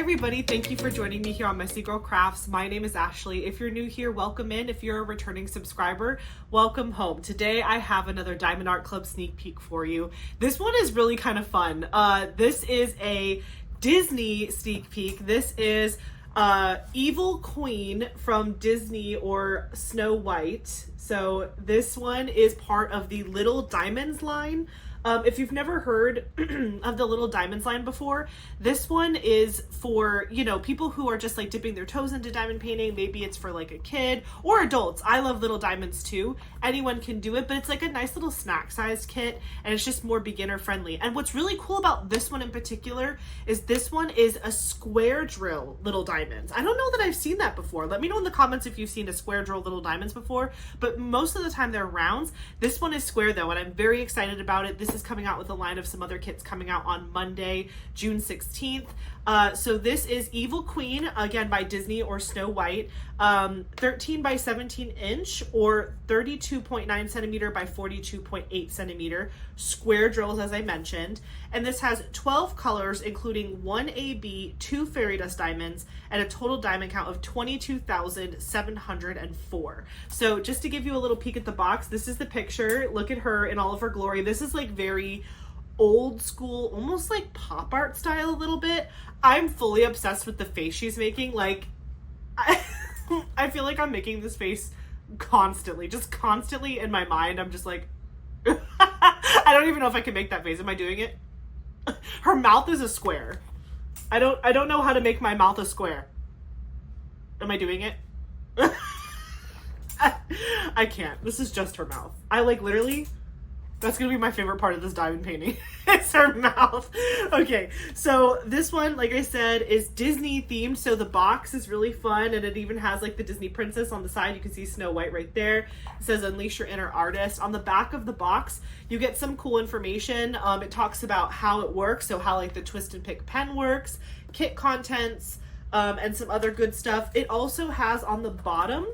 everybody, thank you for joining me here on Messy Girl Crafts. My name is Ashley. If you're new here, welcome in. If you're a returning subscriber, welcome home. Today I have another Diamond Art Club sneak peek for you. This one is really kind of fun. This is a Disney sneak peek. This is Evil Queen from Disney or Snow White. So this one is part of the Little Diamonds line. If you've never heard of the Little Diamonds line before, this one is for, you know, people who are just like dipping their toes into diamond painting. Maybe it's for like a kid or adults. I love Little Diamonds too. Anyone can do it, but it's like a nice little snack sized kit and it's just more beginner friendly. And what's really cool about this one in particular is this one is a square drill Little Diamonds. I don't know that I've seen that before. Let me know in the comments if you've seen a square drill Little Diamonds before, but most of the time they're rounds. This one is square though, and I'm very excited about it. This is coming out with a line of some other kits coming out on Monday, June 16th. So this is Evil Queen, again by Disney or Snow White, 13 by 17 inch or 32.9 centimeter by 42.8 centimeter square drills, as I mentioned. And this has 12 colors, including 1 AB, 2 fairy dust diamonds, and a total diamond count of 22,704. So just to give you a little peek at the box, this is the picture. Look at her in all of her glory. This is like very old school, almost like pop art style a little bit. I'm fully obsessed with the face she's making. Like, I feel like I'm making this face constantly, just constantly in my mind. I'm just like, I don't even know if I can make that face. Am I doing it? Her mouth is a square. I don't know how to make my mouth a square. Am I doing it? I can't. This is just her mouth. I like literally, that's gonna be my favorite part of this diamond painting. It's her mouth. Okay, so this one, like I said, is Disney themed. So the box is really fun, and it even has like the Disney princess on the side. You can see Snow White right there. It says Unleash Your Inner Artist. On the back of the box, you get some cool information. It talks about how it works, so how like the twist and pick pen works, kit contents, and some other good stuff. It also has on the bottom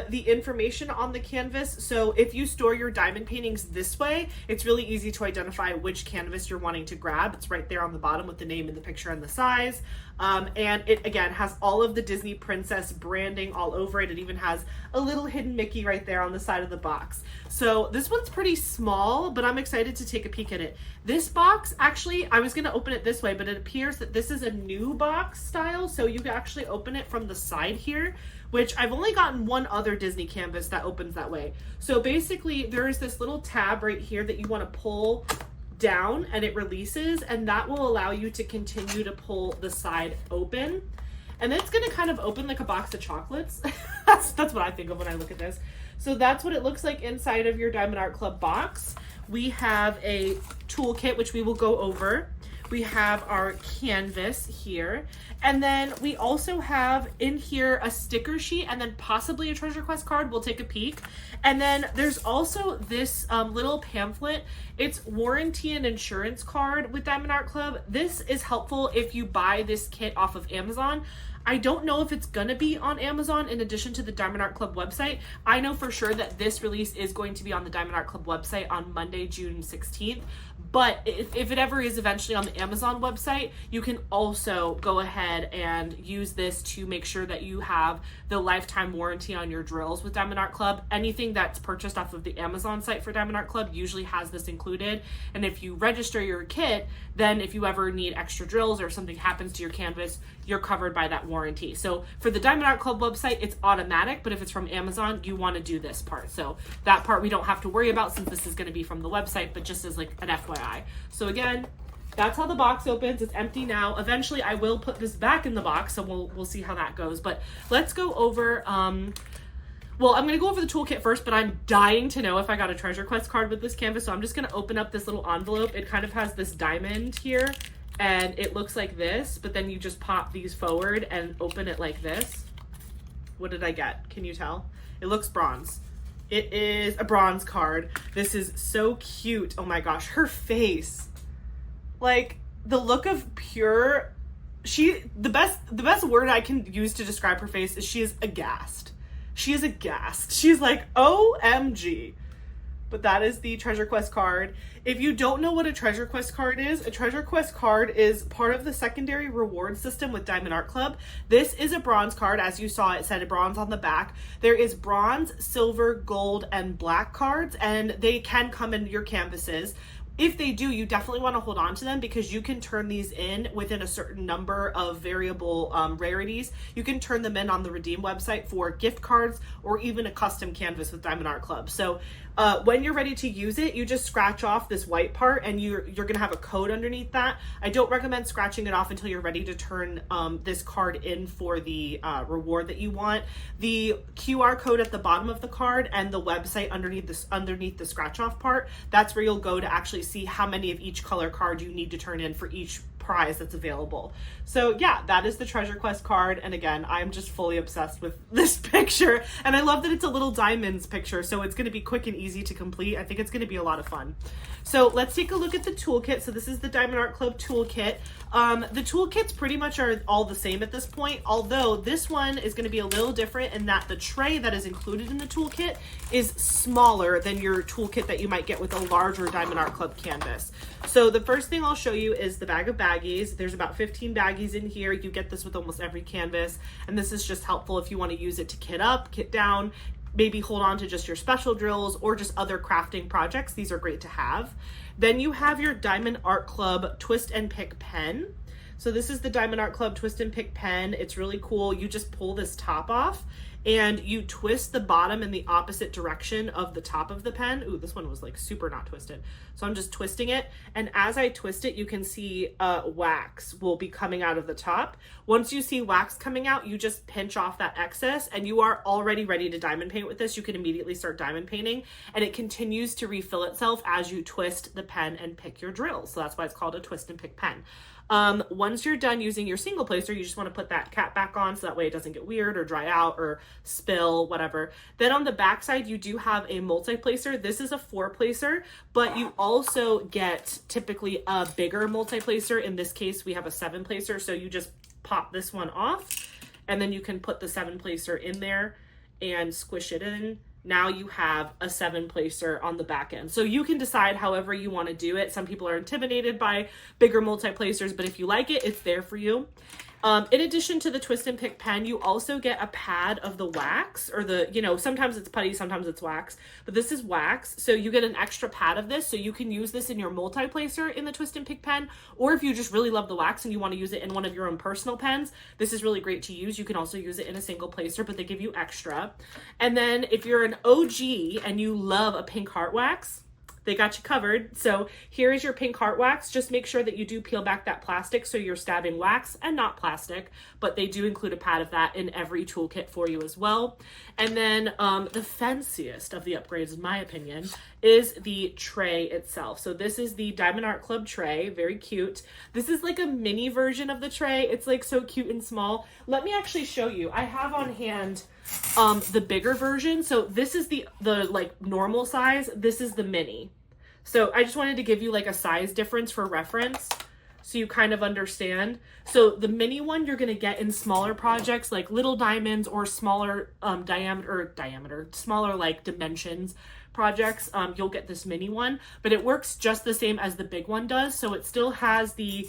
the information on the canvas. So if you store your diamond paintings this way, it's really easy to identify which canvas you're wanting to grab. It's right there on the bottom with the name and the picture and the size. And it, again, has all of the Disney princess branding all over it. It even has a little hidden Mickey right there on the side of the box. So this one's pretty small, but I'm excited to take a peek at it. This box, actually, I was going to open it this way, but it appears that this is a new box style. So you can actually open it from the side here, which I've only gotten one other Disney canvas that opens that way. So basically there is this little tab right here that you want to pull down and it releases, and that will allow you to continue to pull the side open. And then it's going to kind of open like a box of chocolates. That's what I think of when I look at this. So that's what it looks like inside of your Diamond Art Club box. We have a toolkit, which we will go over. We have our canvas here. And then we also have in here a sticker sheet and then possibly a treasure quest card. We'll take a peek. And then there's also this little pamphlet. It's warranty and insurance card with Diamond Art Club. This is helpful if you buy this kit off of Amazon. I don't know if it's gonna be on Amazon in addition to the Diamond Art Club website. I know for sure that this release is going to be on the Diamond Art Club website on Monday, June 16th. But if it ever is eventually on the Amazon website, you can also go ahead and use this to make sure that you have the lifetime warranty on your drills with Diamond Art Club. Anything that's purchased off of the Amazon site for Diamond Art Club usually has this included. And if you register your kit, then if you ever need extra drills or something happens to your canvas, you're covered by that warranty. So for the Diamond Art Club website, it's automatic, but if it's from Amazon, you want to do this part. So that part we don't have to worry about since this is going to be from the website, but just as like an FYI. So again, that's how the box opens. It's empty now. Eventually I will put this back in the box, so we'll see how that goes. But let's go over, well, I'm going to go over the toolkit first, but I'm dying to know if I got a treasure quest card with this canvas. So I'm just going to open up this little envelope. It kind of has this diamond here, and it looks like this, but then you just pop these forward and open it like this. What did I get? Can you tell? It looks bronze. It is a bronze card. This is so cute. Oh my gosh, her face. Like the look of pure, the best word I can use to describe her face is she is aghast. She is aghast. She's like, OMG. but that is the Treasure Quest card. If you don't know what a Treasure Quest card is, a Treasure Quest card is part of the secondary reward system with Diamond Art Club. This is a bronze card. As you saw, it said bronze on the back. There is bronze, silver, gold, and black cards, and they can come in your canvases. If they do, you definitely want to hold on to them because you can turn these in within a certain number of variable rarities. You can turn them in on the Redeem website for gift cards or even a custom canvas with Diamond Art Club. So when you're ready to use it, you just scratch off this white part and you're going to have a code underneath that. I don't recommend scratching it off until you're ready to turn this card in for the reward that you want. The QR code at the bottom of the card and the website underneath the scratch off part, that's where you'll go to actually see how many of each color card you need to turn in for each prize that's available. So yeah, that is the Treasure Quest card. And again, I'm just fully obsessed with this picture. And I love that it's a little diamonds picture. So it's going to be quick and easy to complete. I think it's going to be a lot of fun. So let's take a look at the toolkit. So this is the Diamond Art Club toolkit. The toolkits pretty much are all the same at this point, although this one is going to be a little different in that the tray that is included in the toolkit is smaller than your toolkit that you might get with a larger Diamond Art Club canvas. So the first thing I'll show you is the bag of baggies. There's about 15 baggies in here. You get this with almost every canvas, and this is just helpful if you want to use it to kit up, kit down, maybe hold on to just your special drills or just other crafting projects. These are great to have. Then you have your Diamond Art Club Twist and Pick pen. So this is the Diamond Art Club Twist and Pick pen. It's really cool. You just pull this top off and you twist the bottom in the opposite direction of the top of the pen. Ooh, this one was like super not twisted. So I'm just twisting it. And as I twist it, you can see wax will be coming out of the top. Once you see wax coming out, you just pinch off that excess and you are already ready to diamond paint with this. You can immediately start diamond painting and it continues to refill itself as you twist the pen and pick your drills. So that's why it's called a twist and pick pen. Once you're done using your single placer, you just want to put that cap back on so that way it doesn't get weird or dry out or spill, whatever. Then on the back side, you do have a multi-placer. This is a 4-placer, but you also get typically a bigger multi-placer. In this case, we have a 7-placer. So you just pop this one off and then you can put the 7-placer in there and squish it in. Now you have a 7-placer on the back end. So you can decide however you want to do it. Some people are intimidated by bigger multi-placers, but if you like it, it's there for you. In addition to the twist and pick pen, you also get a pad of the wax or the, sometimes it's putty, sometimes it's wax, but this is wax. So you get an extra pad of this. So you can use this in your multi-placer in the twist and pick pen, or if you just really love the wax and you want to use it in one of your own personal pens, this is really great to use. You can also use it in a single placer, but they give you extra. And then if you're an OG and you love a pink heart wax, they got you covered. So here is your pink heart wax. Just make sure that you do peel back that plastic so you're stabbing wax and not plastic, but they do include a pad of that in every toolkit for you as well. And then the fanciest of the upgrades, in my opinion, is the tray itself. So this is the Diamond Art Club tray, very cute. This is like a mini version of the tray. It's like so cute and small. Let me actually show you. I have on hand the bigger version. So this is the like normal size. This is the mini. So I just wanted to give you like a size difference for reference so you kind of understand. So the mini one you're going to get in smaller projects like little diamonds or smaller smaller like dimensions projects. You'll get this mini one, but it works just the same as the big one does. So it still has the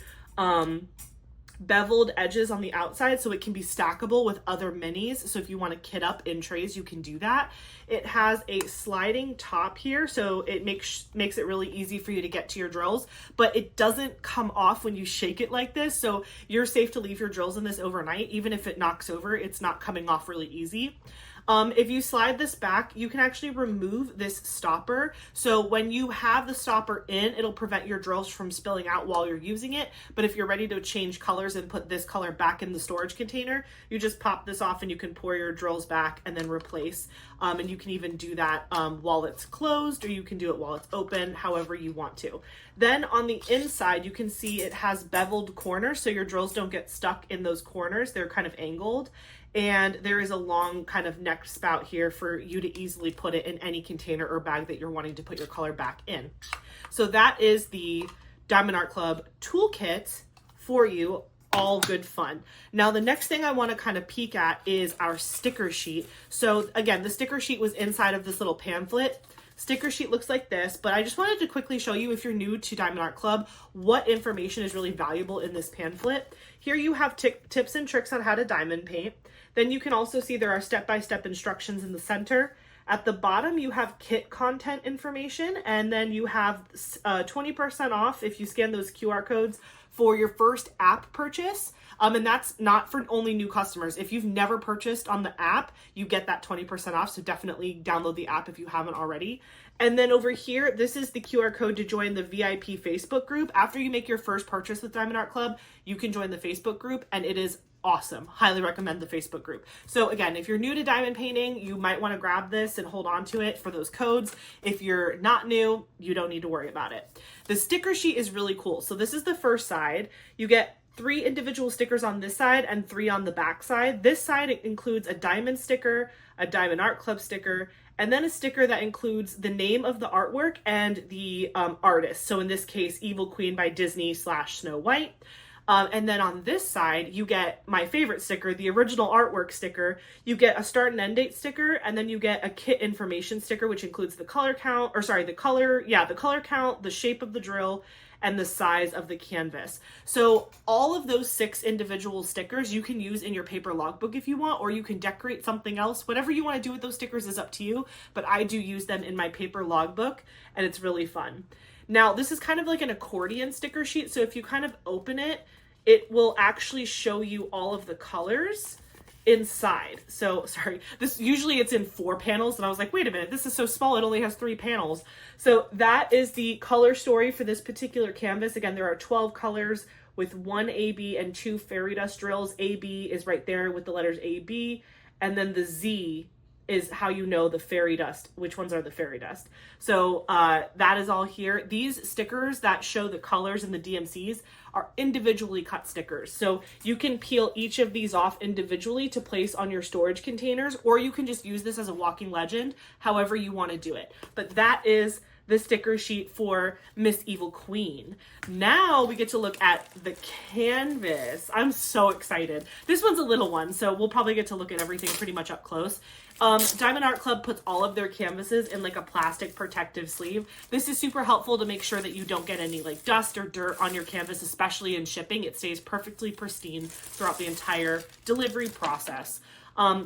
beveled edges on the outside so it can be stackable with other minis. So if you want to kit up in trays, you can do that. It has a sliding top here, so it makes it really easy for you to get to your drills, but it doesn't come off when you shake it like this. So you're safe to leave your drills in this overnight. Even if it knocks over, it's not coming off really easy. If you slide this back, you can actually remove this stopper. So when you have the stopper in, it'll prevent your drills from spilling out while you're using it. But if you're ready to change colors and put this color back in the storage container, you just pop this off and you can pour your drills back and then replace. And you can even do that while it's closed, or you can do it while it's open, however you want to. Then on the inside, you can see it has beveled corners, so your drills don't get stuck in those corners. They're kind of angled. And there is a long kind of neck spout here for you to easily put it in any container or bag that you're wanting to put your color back in. So that is the Diamond Art Club toolkit for you. All good fun. Now, the next thing I want to kind of peek at is our sticker sheet. So again, the sticker sheet was inside of this little pamphlet. Sticker sheet looks like this, but I just wanted to quickly show you, if you're new to Diamond Art Club, what information is really valuable in this pamphlet. Here you have tips and tricks on how to diamond paint. Then you can also see there are step-by-step instructions in the center. At the bottom, you have kit content information, and then you have 20% off if you scan those QR codes for your first app purchase. And that's not for only new customers. If you've never purchased on the app, you get that 20% off. So definitely download the app if you haven't already. And then over here, this is the QR code to join the VIP Facebook group. After you make your first purchase with Diamond Art Club, you can join the Facebook group, and it is awesome. Highly recommend the Facebook group. So again, if you're new to diamond painting, you might want to grab this and hold on to it for those codes. If you're not new, you don't need to worry about it. The sticker sheet is really cool. So this is the first side. You get 3 individual stickers on this side and 3 on the back side. This side includes a diamond sticker, a Diamond Art Club sticker, and then a sticker that includes the name of the artwork and the artist. So in this case, Evil Queen by Disney/Snow White. And then on this side, you get my favorite sticker, the original artwork sticker. You get a start and end date sticker, and then you get a kit information sticker, which includes the color count, the color count, the shape of the drill, and the size of the canvas. So all of those 6 individual stickers you can use in your paper logbook if you want, or you can decorate something else. Whatever you want to do with those stickers is up to you, but I do use them in my paper logbook, and it's really fun. Now, this is kind of like an accordion sticker sheet, so if you kind of open it, it will actually show you all of the colors inside. So, sorry, usually it's in 4 panels, and I was like, wait a minute, this is so small, it only has 3 panels. So that is the color story for this particular canvas. Again, there are 12 colors with 1 AB and 2 fairy dust drills. AB is right there with the letters AB, and then the Z is how you know the fairy dust, which ones are the fairy dust. So that is all here. These stickers that show the colors and the DMCs are individually cut stickers. So you can peel each of these off individually to place on your storage containers, or you can just use this as a walking legend, however you want to do it. But that is the sticker sheet for Miss Evil Queen. Now we get to look at the canvas. I'm so excited. This one's a little one, so we'll probably get to look at everything pretty much up close. Diamond Art Club puts all of their canvases in like a plastic protective sleeve. This is super helpful to make sure that you don't get any like dust or dirt on your canvas, especially in shipping. It stays perfectly pristine throughout the entire delivery process.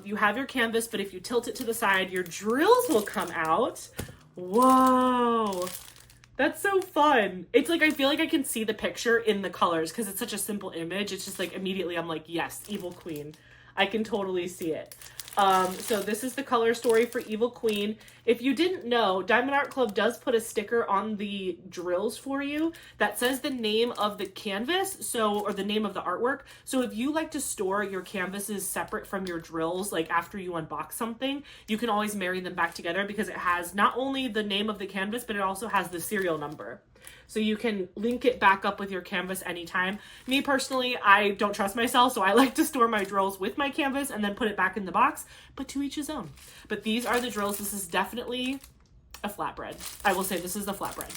You have your canvas, but if you tilt it to the side, your drills will come out. Whoa, that's so fun. It's like, I feel like I can see the picture in the colors because it's such a simple image. It's just like immediately I'm like, yes, Evil Queen. I can totally see it. So this is the color story for Evil Queen. If you didn't know, Diamond Art Club does put a sticker on the drills for you that says the name of the canvas, or the name of the artwork. So if you like to store your canvases separate from your drills, like after you unbox something, you can always marry them back together because it has not only the name of the canvas, but it also has the serial number. So you can link it back up with your canvas anytime. Me personally, I don't trust myself, so I like to store my drills with my canvas and then put it back in the box, but to each his own. But these are the drills. This is definitely a flatbread. I will say this is the flatbread.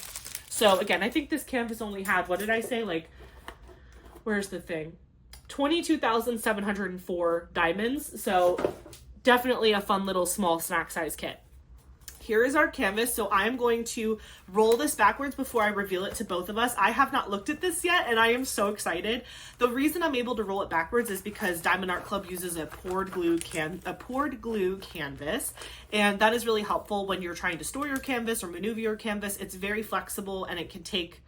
So again, I think this canvas only had, what did I say? Like, where's the thing? 22,704 diamonds. So definitely a fun little small snack size kit. Here is our canvas. So I'm going to roll this backwards before I reveal it to both of us. I have not looked at this yet, and I am so excited. The reason I'm able to roll it backwards is because Diamond Art Club uses a poured glue canvas, and that is really helpful when you're trying to store your canvas or maneuver your canvas. It's very flexible, and it can take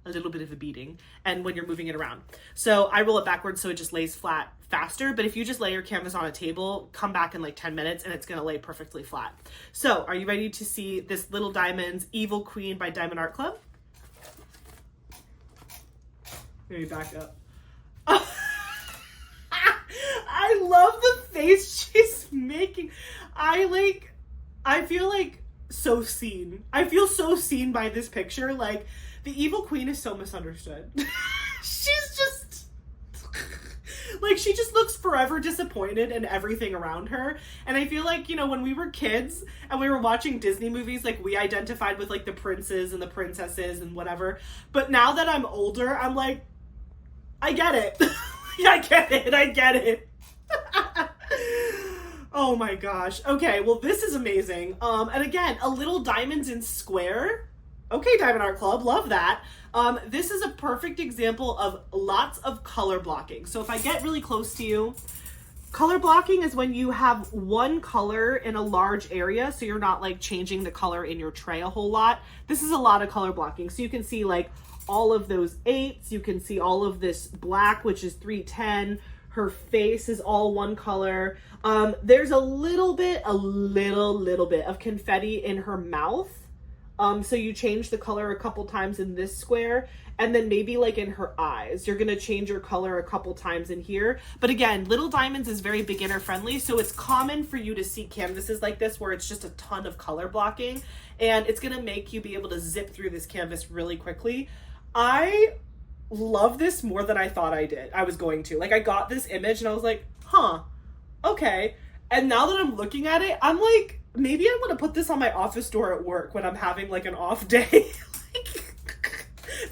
a little bit of a beating and when you're moving it around. So I roll it backwards so it just lays flat faster, but if you just lay your canvas on a table, come back in like 10 minutes and it's gonna lay perfectly flat. So are you ready to see this Little Diamonds Evil Queen by Diamond Art Club? Maybe back up. I love the face she's making. I feel like so seen. I feel so seen by this picture. Like, the Evil Queen is so misunderstood. She's just like, she just looks forever disappointed in everything around her. And I feel like, you know, when we were kids and we were watching Disney movies, like, we identified with like the princes and the princesses and whatever. But now that I'm older, I'm like, I get it. I get it. Oh my gosh. Okay, well this is amazing. And again, a little diamonds in square. Okay, Diamond Art Club, love that. This is a perfect example of lots of color blocking. So if I get really close to you, color blocking is when you have one color in a large area, so you're not like changing the color in your tray a whole lot. This is a lot of color blocking. So you can see like all of those 8s, you can see all of this black, which is 310. Her face is all one color. There's a little bit of confetti in her mouth. So you change the color a couple times in this square, and then maybe like in her eyes, you're gonna change your color a couple times in here. But again, Little Diamonds is very beginner friendly, so it's common for you to see canvases like this where it's just a ton of color blocking, and it's gonna make you be able to zip through this canvas really quickly. I love this more than I thought I was going to. Like, I got this image and I was like, huh, okay. And now that I'm looking at it, I'm like, maybe I want to put this on my office door at work when I'm having like an off day.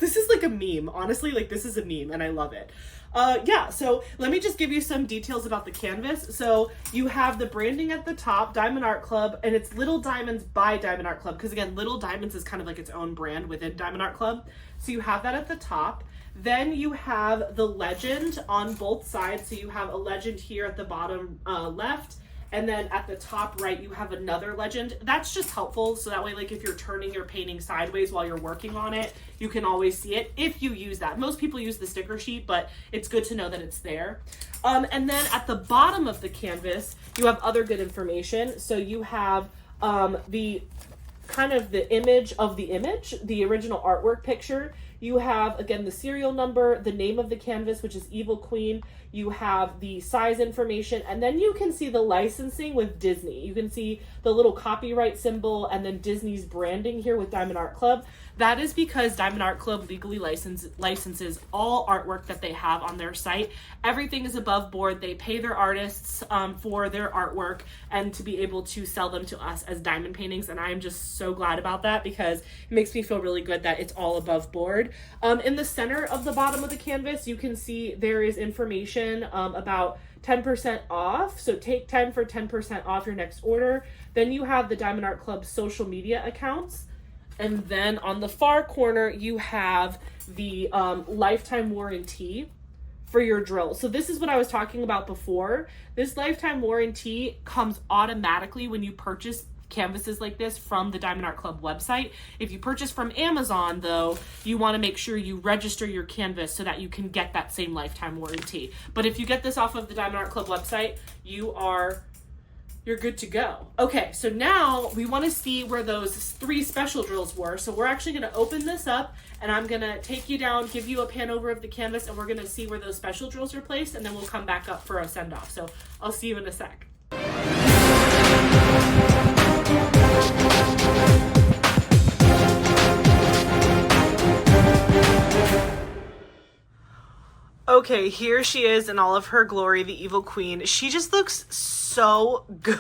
This is like a meme, honestly. Like, this is a meme and I love it. Yeah, so let me just give you some details about the canvas. So you have the branding at the top, Diamond Art Club, and it's Little Diamonds by Diamond Art Club, because again, Little Diamonds is kind of like its own brand within Diamond Art Club. So you have that at the top. Then you have the legend on both sides. So you have a legend here at the bottom left, and then at the top right, you have another legend. That's just helpful. So that way, like if you're turning your painting sideways while you're working on it, you can always see it if you use that. Most people use the sticker sheet, but it's good to know that it's there. And then at the bottom of the canvas, you have other good information. So you have the kind of the image of the image, the original artwork picture. You have, again, the serial number, the name of the canvas, which is Evil Queen. You have the size information, and then you can see the licensing with Disney. You can see the little copyright symbol and then Disney's branding here with Diamond Art Club. That is because Diamond Art Club legally licenses all artwork that they have on their site. Everything is above board. They pay their artists for their artwork and to be able to sell them to us as diamond paintings. And I'm just so glad about that because it makes me feel really good that it's all above board. In the center of the bottom of the canvas, you can see there is information about 10% off. So take 10 for 10% off your next order. Then you have the Diamond Art Club social media accounts. And then on the far corner, you have the lifetime warranty for your drill. So this is what I was talking about before. This lifetime warranty comes automatically when you purchase canvases like this from the Diamond Art Club website. If you purchase from Amazon, though, you want to make sure you register your canvas so that you can get that same lifetime warranty. But if you get this off of the Diamond Art Club website, you're good to go. Okay, so now we want to see where those 3 special drills were. So we're actually going to open this up and I'm going to take you down, give you a pan over of the canvas, and we're going to see where those special drills are placed, and then we'll come back up for a send off. So I'll see you in a sec. Okay, here she is in all of her glory, the Evil Queen. She just looks so good.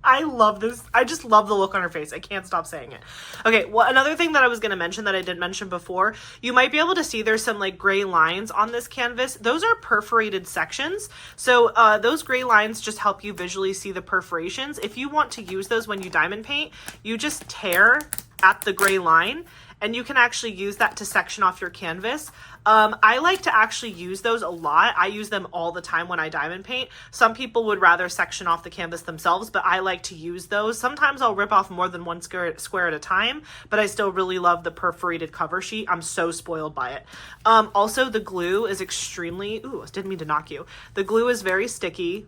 I love this. I just love the look on her face. I can't stop saying it. Okay, well, another thing that I was going to mention that I didn't mention before, you might be able to see there's some like gray lines on this canvas. Those are perforated sections. So those gray lines just help you visually see the perforations. If you want to use those when you diamond paint, you just tear at the gray line and you can actually use that to section off your canvas. I like to actually use those a lot. I use them all the time when I diamond paint. Some people would rather section off the canvas themselves, but I like to use those. Sometimes I'll rip off more than one square at a time, but I still really love the perforated cover sheet. I'm so spoiled by it. Also, the glue is extremely, didn't mean to knock you. The glue is very sticky.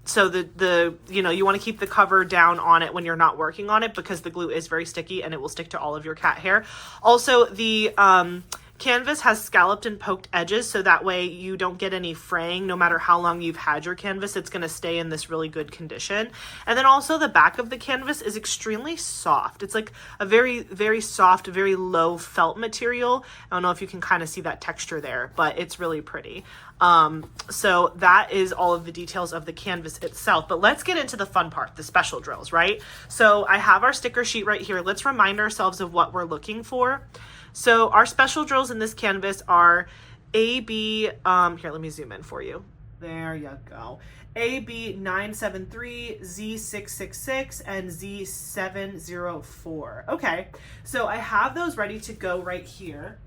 So you want to keep the cover down on it when you're not working on it because the glue is very sticky and it will stick to all of your cat hair. Also, the canvas has scalloped and poked edges, so that way you don't get any fraying. No matter how long you've had your canvas, it's going to stay in this really good condition. And then also the back of the canvas is extremely soft. It's like a very, very soft, very low felt material. I don't know if you can kind of see that texture there, but it's really pretty. So that is all of the details of the canvas itself, but let's get into the fun part, the special drills, right? So I have our sticker sheet right here. Let's remind ourselves of what we're looking for. So our special drills in this canvas are A, B, here, let me zoom in for you. There you go. AB973, Z666, and Z704. Okay, so I have those ready to go right here.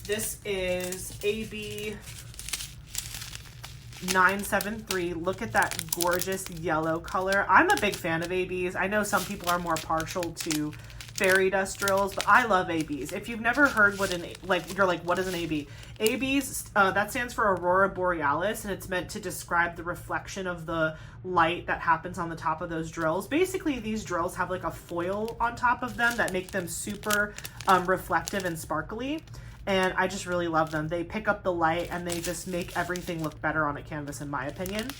This is AB973. Look at that gorgeous yellow color. I'm a big fan of ABs. I know some people are more partial to fairy dust drills, but I love ABs. If you've never heard what you're like, what is an AB? ABs, that stands for Aurora Borealis, and it's meant to describe the reflection of the light that happens on the top of those drills. Basically, these drills have like a foil on top of them that make them super reflective and sparkly. And I just really love them. They pick up the light and they just make everything look better on a canvas, in my opinion.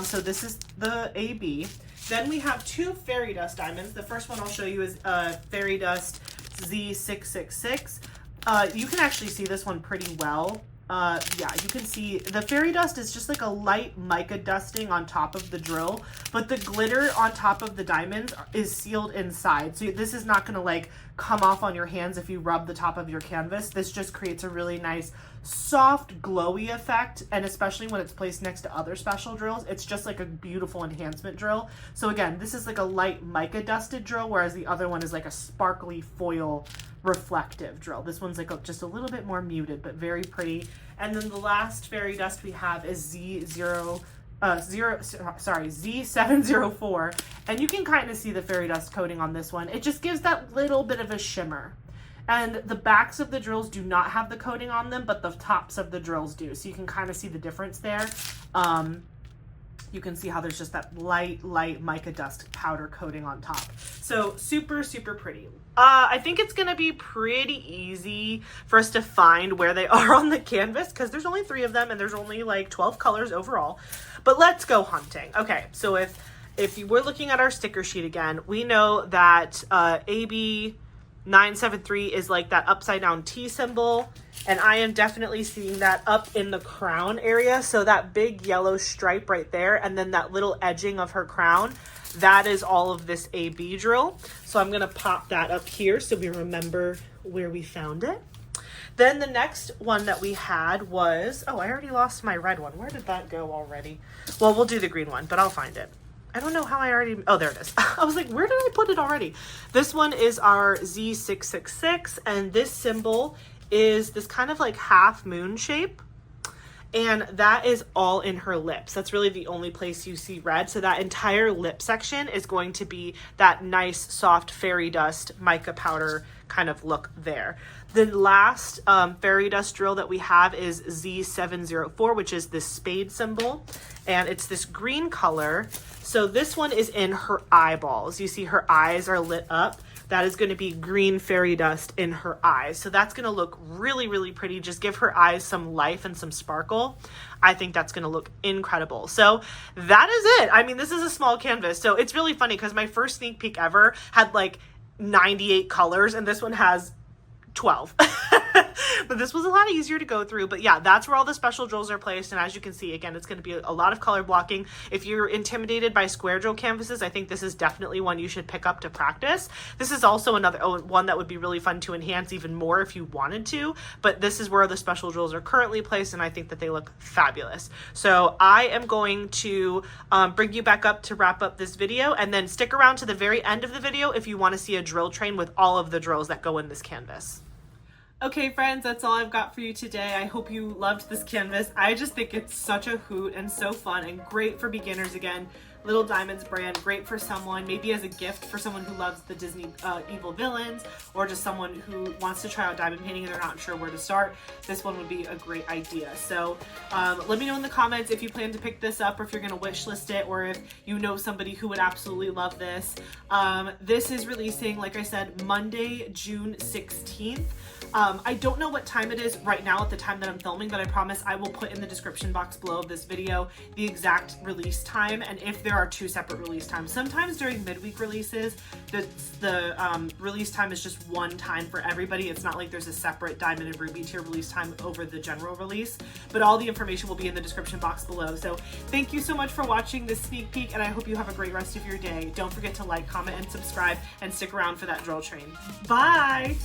So this is the AB. Then we have two fairy dust diamonds. The first one I'll show you is fairy dust Z666. You can actually see this one pretty well. Yeah, you can see the fairy dust is just like a light mica dusting on top of the drill, but the glitter on top of the diamonds is sealed inside. So this is not going to like come off on your hands if you rub the top of your canvas. This just creates a really nice soft glowy effect, and especially when it's placed next to other special drills, it's just like a beautiful enhancement drill. So again, this is like a light mica dusted drill, whereas the other one is like a sparkly foil reflective drill. This one's like just a little bit more muted, but very pretty. And then the last fairy dust we have is Z704, and you can kind of see the fairy dust coating on this one. It just gives that little bit of a shimmer. And the backs of the drills do not have the coating on them, but the tops of the drills do. So you can kind of see the difference there. You can see how there's just that light mica dust powder coating on top. So super, super pretty. I think it's going to be pretty easy for us to find where they are on the canvas because there's only 3 of them and there's only like 12 colors overall. But let's go hunting. Okay, so if you were looking at our sticker sheet again, we know that AB973 is like that upside down T symbol, and I am definitely seeing that up in the crown area. So that big yellow stripe right there, and then that little edging of her crown, that is all of this AB drill. So I'm gonna pop that up here so we remember where we found it. Then the next one that we had was, oh, I already lost my red one. Where did that go already? Well, we'll do the green one, but I'll find it. I don't know how I already, oh, there it is. I was like, where did I put it already? This one is our Z666, and this symbol is this kind of like half moon shape. And that is all in her lips. That's really the only place you see red. So that entire lip section is going to be that nice, soft fairy dust mica powder kind of look there. The last fairy dust drill that we have is Z704, which is this spade symbol. And it's this green color. So this one is in her eyeballs. You see her eyes are lit up. That is going to be green fairy dust in her eyes. So that's going to look really, really pretty. Just give her eyes some life and some sparkle. I think that's going to look incredible. So that is it. I mean, this is a small canvas. So it's really funny because my first sneak peek ever had like 98 colors and this one has 12. But this was a lot easier to go through. But yeah, that's where all the special drills are placed. And as you can see, again, it's going to be a lot of color blocking. If you're intimidated by square drill canvases, I think this is definitely one you should pick up to practice. This is also another one that would be really fun to enhance even more if you wanted to. But this is where the special drills are currently placed, and I think that they look fabulous. So I am going to bring you back up to wrap up this video, and then stick around to the very end of the video if you want to see a drill train with all of the drills that go in this canvas. Okay, friends, that's all I've got for you today. I hope you loved this canvas. I just think it's such a hoot and so fun and great for beginners again. Little Diamonds brand, great for someone, maybe as a gift for someone who loves the Disney evil villains, or just someone who wants to try out diamond painting and they're not sure where to start. This one would be a great idea. So let me know in the comments if you plan to pick this up, or if you're going to wish list it, or if you know somebody who would absolutely love this. This is releasing, like I said, Monday, June 16th. I don't know what time it is right now at the time that I'm filming, but I promise I will put in the description box below of this video the exact release time, and if there are 2 separate release times. Sometimes during midweek releases, the release time is just one time for everybody. It's not like there's a separate Diamond and Ruby tier release time over the general release, but all the information will be in the description box below. So thank you so much for watching this sneak peek, and I hope you have a great rest of your day. Don't forget to like, comment, and subscribe, and stick around for that drill train. Bye!